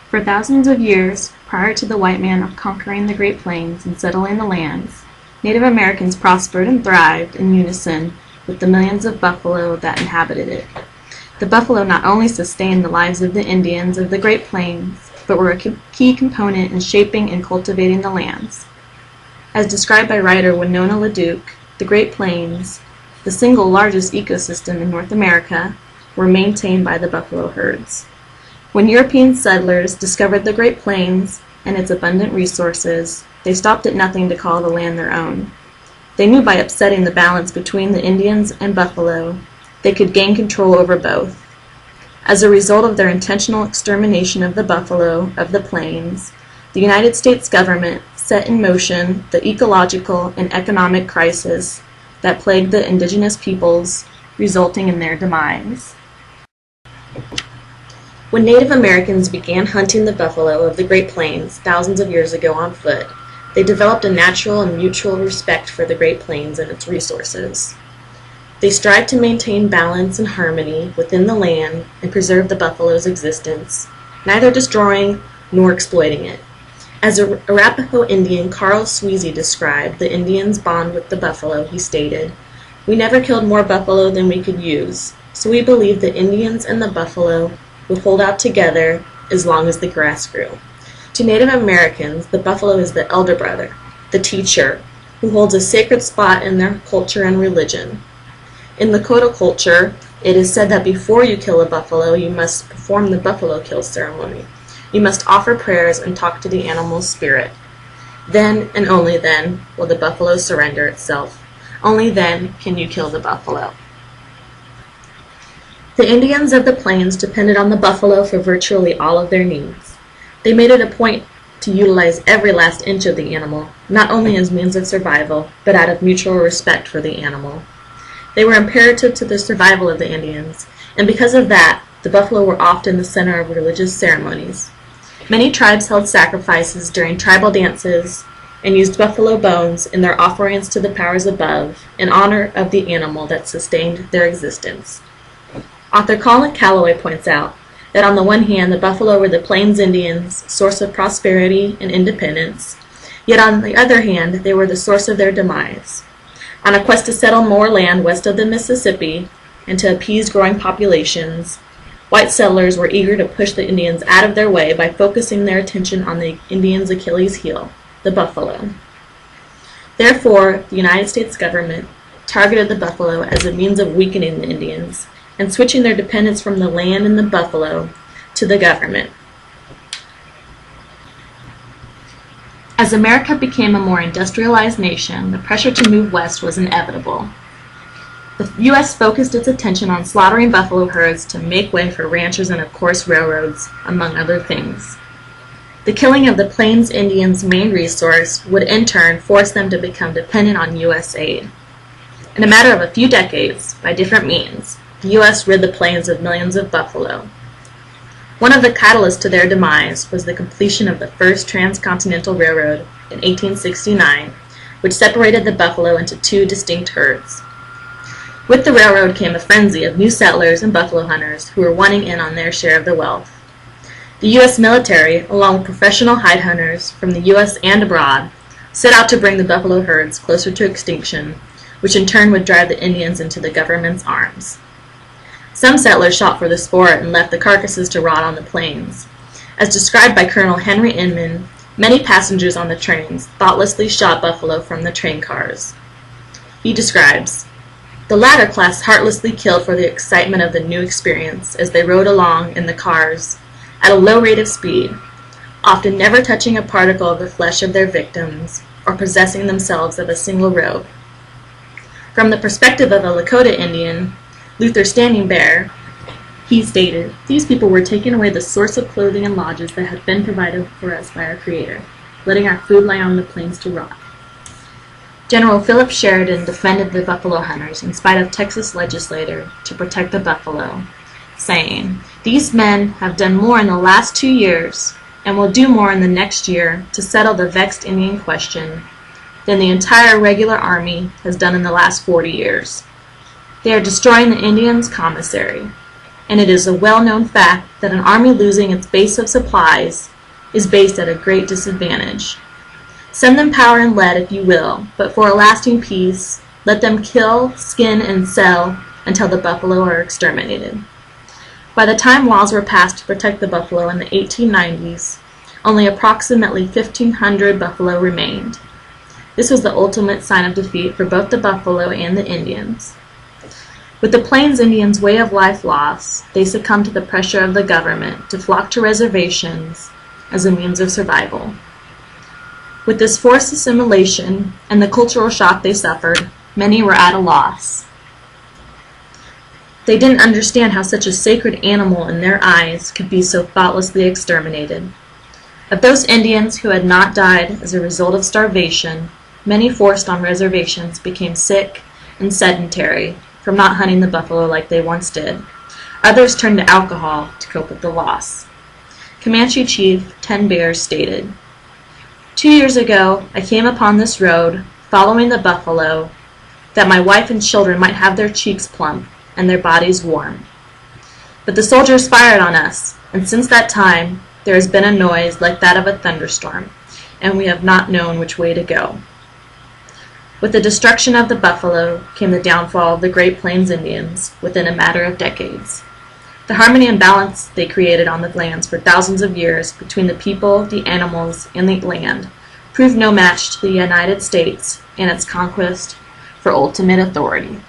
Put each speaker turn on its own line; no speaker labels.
For thousands of years, prior to the white man conquering the Great Plains and settling the lands, Native Americans prospered and thrived in unison with the millions of buffalo that inhabited it. The buffalo not only sustained the lives of the Indians of the Great Plains, but were a key component in shaping and cultivating the lands. As described by writer Winona LaDuke, the Great Plains, the single largest ecosystem in North America, were maintained by the buffalo herds. When European settlers discovered the Great Plains and its abundant resources, they stopped at nothing to call the land their own. They knew by upsetting the balance between the Indians and buffalo, they could gain control over both. As a result of their intentional extermination of the buffalo of the plains, the United States government set in motion the ecological and economic crisis that plagued the indigenous peoples, resulting in their demise. When Native Americans began hunting the buffalo of the Great Plains thousands of years ago on foot, they developed a natural and mutual respect for the Great Plains and its resources. They strived to maintain balance and harmony within the land and preserve the buffalo's existence, neither destroying nor exploiting it. As Arapaho Indian Carl Sweezy described the Indians' bond with the buffalo, he stated, "We never killed more buffalo than we could use, so we believed the Indians and the buffalo would hold out together as long as the grass grew." To Native Americans, the buffalo is the elder brother, the teacher, who holds a sacred spot in their culture and religion. In Lakota culture, it is said that before you kill a buffalo, you must perform the buffalo kill ceremony. You must offer prayers and talk to the animal's spirit. Then, and only then, will the buffalo surrender itself. Only then can you kill the buffalo. The Indians of the plains depended on the buffalo for virtually all of their needs. They made it a point to utilize every last inch of the animal, not only as means of survival, but out of mutual respect for the animal. They were imperative to the survival of the Indians, and because of that, the buffalo were often the center of religious ceremonies. Many tribes held sacrifices during tribal dances and used buffalo bones in their offerings to the powers above in honor of the animal that sustained their existence. Author Colin Calloway points out that on the one hand, the buffalo were the Plains Indians' source of prosperity and independence, yet on the other hand, they were the source of their demise. On a quest to settle more land west of the Mississippi and to appease growing populations, white settlers were eager to push the Indians out of their way by focusing their attention on the Indians' Achilles heel, the buffalo. Therefore, the United States government targeted the buffalo as a means of weakening the Indians and switching their dependence from the land and the buffalo to the government. As America became a more industrialized nation, the pressure to move west was inevitable. The U.S. focused its attention on slaughtering buffalo herds to make way for ranchers and, of course, railroads, among other things. The killing of the Plains Indians' main resource would in turn force them to become dependent on U.S. aid. In a matter of a few decades, by different means, the U.S. rid the plains of millions of buffalo. One of the catalysts to their demise was the completion of the first transcontinental railroad in 1869, which separated the buffalo into two distinct herds. With the railroad came a frenzy of new settlers and buffalo hunters who were wanting in on their share of the wealth. The U.S. military, along with professional hide hunters from the U.S. and abroad, set out to bring the buffalo herds closer to extinction, which in turn would drive the Indians into the government's arms. Some settlers shot for the sport and left the carcasses to rot on the plains. As described by Colonel Henry Inman, many passengers on the trains thoughtlessly shot buffalo from the train cars. He describes, "The latter class heartlessly killed for the excitement of the new experience as they rode along in the cars at a low rate of speed, often never touching a particle of the flesh of their victims or possessing themselves of a single robe." From the perspective of a Lakota Indian, Luther Standing Bear, he stated, "These people were taking away the source of clothing and lodges that had been provided for us by our Creator, letting our food lie on the plains to rot." General Philip Sheridan defended the buffalo hunters in spite of Texas legislator to protect the buffalo, saying, "These men have done more in the last 2 years and will do more in the next year to settle the vexed Indian question than the entire regular army has done in the last 40 years. They are destroying the Indians' commissary." and it is a well-known fact that an army losing its base of supplies is based at a great disadvantage. Send them power and lead if you will, but for a lasting peace, let them kill, skin, and sell until the buffalo are exterminated. By the time laws were passed to protect the buffalo in the 1890s, only approximately 1,500 buffalo remained. This was the ultimate sign of defeat for both the buffalo and the Indians. With the Plains Indians' way of life lost, they succumbed to the pressure of the government to flock to reservations as a means of survival. With this forced assimilation and the cultural shock they suffered, many were at a loss. They didn't understand how such a sacred animal in their eyes could be so thoughtlessly exterminated. Of those Indians who had not died as a result of starvation, many forced on reservations became sick and sedentary from not hunting the buffalo like they once did. Others turned to alcohol to cope with the loss. Comanche Chief Ten Bears stated, "2 years ago, I came upon this road, following the buffalo, that my wife and children might have their cheeks plump and their bodies warm. But the soldiers fired on us, and since that time there has been a noise like that of a thunderstorm, and we have not known which way to go." With the destruction of the buffalo came the downfall of the Great Plains Indians within a matter of decades. The harmony and balance they created on the lands for thousands of years between the people, the animals, and the land proved no match to the United States and its conquest for ultimate authority.